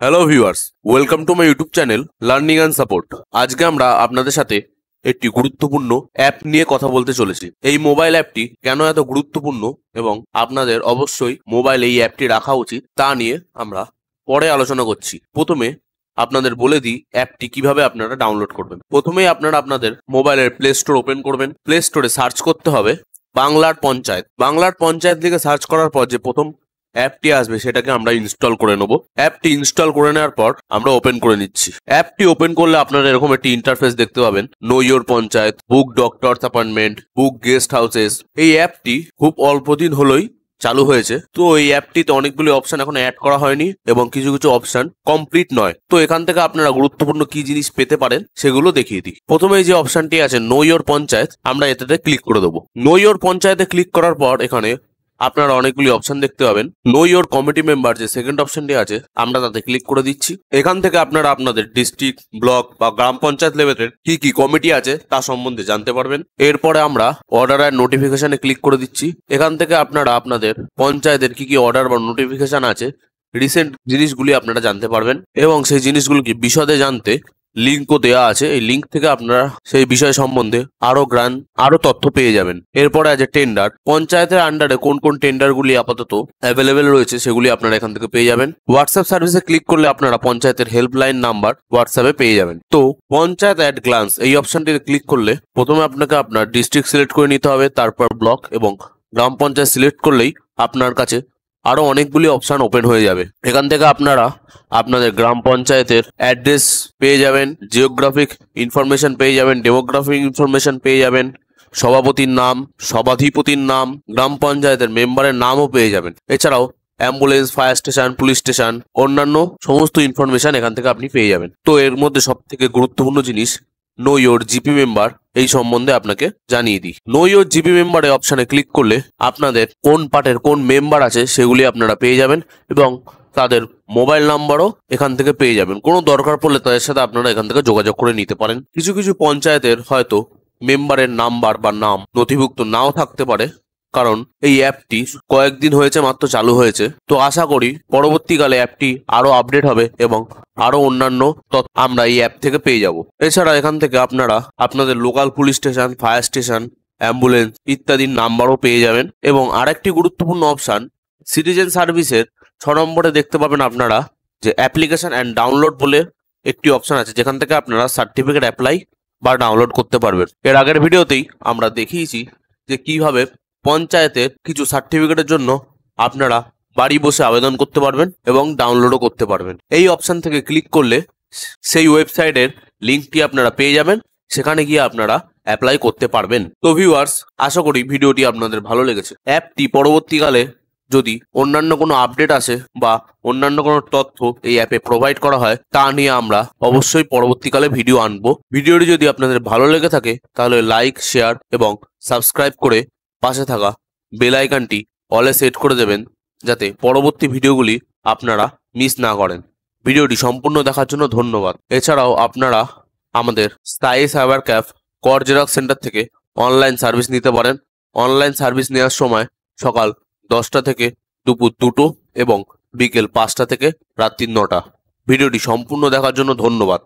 Hello viewers, welcome to my YouTube channel learning and support. আজকে আমরা আপনাদের সাথে একটি গুরুত্বপূর্ণ অ্যাপ নিয়ে কথা বলতে চলেছি। এই মোবাইল অ্যাপটি কেন এত গুরুত্বপূর্ণ এবং আপনাদের অবশ্যই মোবাইলে এই অ্যাপটি রাখা উচিত তা নিয়ে আমরা পরে আলোচনা করছি। প্রথমে আপনাদের বলে দিই অ্যাপটি কিভাবে আপনারা ডাউনলোড করবেন। প্রথমেই আপনারা আপনাদের মোবাইলের প্লে স্টোর ওপেন করবেন। প্লে স্টোরে সার্চ করতে হবে বাংলার পঞ্চায়েত। বাংলার পঞ্চায়েত লিখে সার্চ করার পর যে প্রথম অ্যাপটি আসবে সেটাকে আমরা ইনস্টল করে নেব। অ্যাপটি ইনস্টল করে নেওয়ার পর আমরা ওপেন করে নিচ্ছি। অ্যাপটি ওপেন করলে আপনারা এরকম একটি ইন্টারফেস দেখতে পাবেন, know your panchayat, book doctors appointment, book guest houses. এই অ্যাপটি খুব অল্প দিন হলোই চালু হয়েছে। তো এই অ্যাপটিতে অনেকগুলি অপশন এখন অ্যাড করা হয়নি এবং কিছু কিছু অপশন কমপ্লিট নয়। তো এখান থেকে আপনারা গুরুত্বপূর্ণ কি জিনিস পেতে পারেন সেগুলো দেখিয়ে দিই। প্রথমে যে অপশনটি আছে নো ইয়োর পঞ্চায়েত, আমরা এটাতে ক্লিক করে দেবো। নো ইয়োর পঞ্চায়েতে ক্লিক করার পর এখানে আপনারা অনেকগুলি অপশন দেখতে পাবেন। নো ইয়োর কমিটি মেম্বার যে সেকেন্ড অপশনটি আছে আমরা তাতে ক্লিক করে দিচ্ছি। এখান থেকে আপনারা আপনাদের ডিস্ট্রিক্ট, ব্লক বা গ্রাম পঞ্চায়েত লেভেলের কি কি কমিটি আছে তা সম্বন্ধে জানতে পারবেন। এরপরে আমরা অর্ডার অ্যান্ড নোটিফিকেশনে ক্লিক করে দিচ্ছি। এখান থেকে আপনারা আপনাদের পঞ্চায়েতের কি কি অর্ডার বা নোটিফিকেশন আছে রিসেন্ট জিনিসগুলি আপনারা জানতে পারবেন এবং সেই জিনিসগুলোকে বিশদে জানতে লিঙ্কও দেওয়া আছে। এই লিঙ্ক থেকে আপনারা সেই বিষয় সম্বন্ধে আরো তথ্য পেয়ে যাবেন। এরপরে আছে টেন্ডার। পঞ্চায়েতের আন্ডারে কোন কোন টেন্ডারগুলি আপাতত অ্যাভেলেবেল রয়েছে সেগুলি আপনারা এখান থেকে পেয়ে যাবেন। হোয়াটসঅ্যাপ সার্ভিসে ক্লিক করলে আপনারা পঞ্চায়েতের হেল্পলাইন নাম্বার হোয়াটসঅ্যাপে পেয়ে যাবেন। তো পঞ্চায়েত অ্যাট গ্লান্স এই অপশনটিতে ক্লিক করলে প্রথমে আপনাকে আপনার ডিস্ট্রিক্ট সিলেক্ট করে নিতে হবে, তারপর ব্লক এবং গ্রাম পঞ্চায়েত সিলেক্ট করলেই আপনার কাছে আরো অনেকগুলি অপশন ওপেন হয়ে যাবে। এখান থেকে আপনারা আপনাদের গ্রাম পঞ্চায়েতের অ্যাড্রেস পেয়ে যাবেন, জিওগ্রাফিক ইনফরমেশন পেয়ে যাবেন, ডেমোগ্রাফিক ইনফরমেশন পেয়ে যাবেন, সভাপতির নাম, সভাধিপতির নাম, গ্রাম পঞ্চায়েতের মেম্বারের নামও পেয়ে যাবেন। এছাড়াও ambulance, fire station, police station, অন্যান্য সমস্ত ইনফরমেশন এখান থেকে আপনি পেয়ে যাবেন। তো এর মধ্যে সব থেকে গুরুত্বপূর্ণ জিনিস নো ইয়োর জিপি মেম্বার, এই সম্বন্ধে আপনাকে জানিয়ে দিই। নো ইয়োর জিপি মেম্বারে অপশনে ক্লিক করলে আপনাদের কোন পার্টের কোন মেম্বার আছে সেগুলি আপনারা পেয়ে যাবেন এবং তাদের মোবাইল নাম্বারও এখান থেকে পেয়ে যাবেন। কোনো দরকার পড়লে তাদের সাথে আপনারা এখান থেকে যোগাযোগ করে নিতে পারেন। কিছু কিছু পঞ্চায়েতের হয়তো মেম্বারের নাম্বার বা নাম নথিভুক্ত নাও থাকতে পারে, কারণ এই অ্যাপটি কয়েকদিন হয়েছে মাত্র চালু হয়েছে। তো আশা করি পরবর্তীকালে অ্যাপটি আরো আপডেট হবে এবং আরো অন্যান্য তথ্য আমরা এই অ্যাপ থেকে পেয়ে যাব। এছাড়া এখান থেকে আপনারা আপনাদের local police station, fire station, ambulance ইত্যাদির নাম্বারও পেয়ে যাবেন। এবং আরেকটি গুরুত্বপূর্ণ অপশন সিটিজেন সার্ভিসের 6 নম্বরে দেখতে পাবেন আপনারা যে অ্যাপ্লিকেশন অ্যান্ড ডাউনলোড বলে একটি অপশন আছে, যেখান থেকে আপনারা সার্টিফিকেট অ্যাপ্লাই বা ডাউনলোড করতে পারবেন। এর আগের ভিডিওতেই আমরা দেখিয়েছি যে কিভাবে পঞ্চায়েতের কিছু সার্টিফিকেটের জন্য আপনারা বাড়ি বসে আবেদন করতে পারবেন এবং ডাউনলোডও করতে পারবেন। এই অপশন থেকে ক্লিক করলে সেই ওয়েবসাইটের লিঙ্কটি আপনারা পেয়ে যাবেন, সেখানে গিয়ে আপনারা অ্যাপ্লাই করতে পারবেন। তো ভিউয়ার্স, আশা করি ভিডিওটি আপনাদের ভালো লেগেছে। অ্যাপটি পরবর্তীকালে যদি অন্যান্য কোনো আপডেট আসে বা অন্যান্য কোনো তথ্য এই অ্যাপে প্রোভাইড করা হয় তা নিয়ে আমরা অবশ্যই পরবর্তীকালে ভিডিও আনবো। ভিডিওটি যদি আপনাদের ভালো লেগে থাকে তাহলে লাইক, শেয়ার এবং সাবস্ক্রাইব করে পাশে থাকা বেল আইকনটি অলে সেট করে দেবেন, যাতে পরবর্তী ভিডিওগুলি আপনারা মিস না করেন। ভিডিওটি সম্পূর্ণ দেখার জন্য ধন্যবাদ। এছাড়াও আপনারা আমাদের স্থায়ী সাইবার ক্যাফ কর জেরক্স সেন্টার থেকে অনলাইন সার্ভিস নিতে পারেন। অনলাইন সার্ভিস নেওয়ার সময় সকাল 10টা থেকে দুপুর 2টো এবং বিকেল 5টা থেকে রাত্রি 9টা। ভিডিওটি সম্পূর্ণ দেখার জন্য ধন্যবাদ।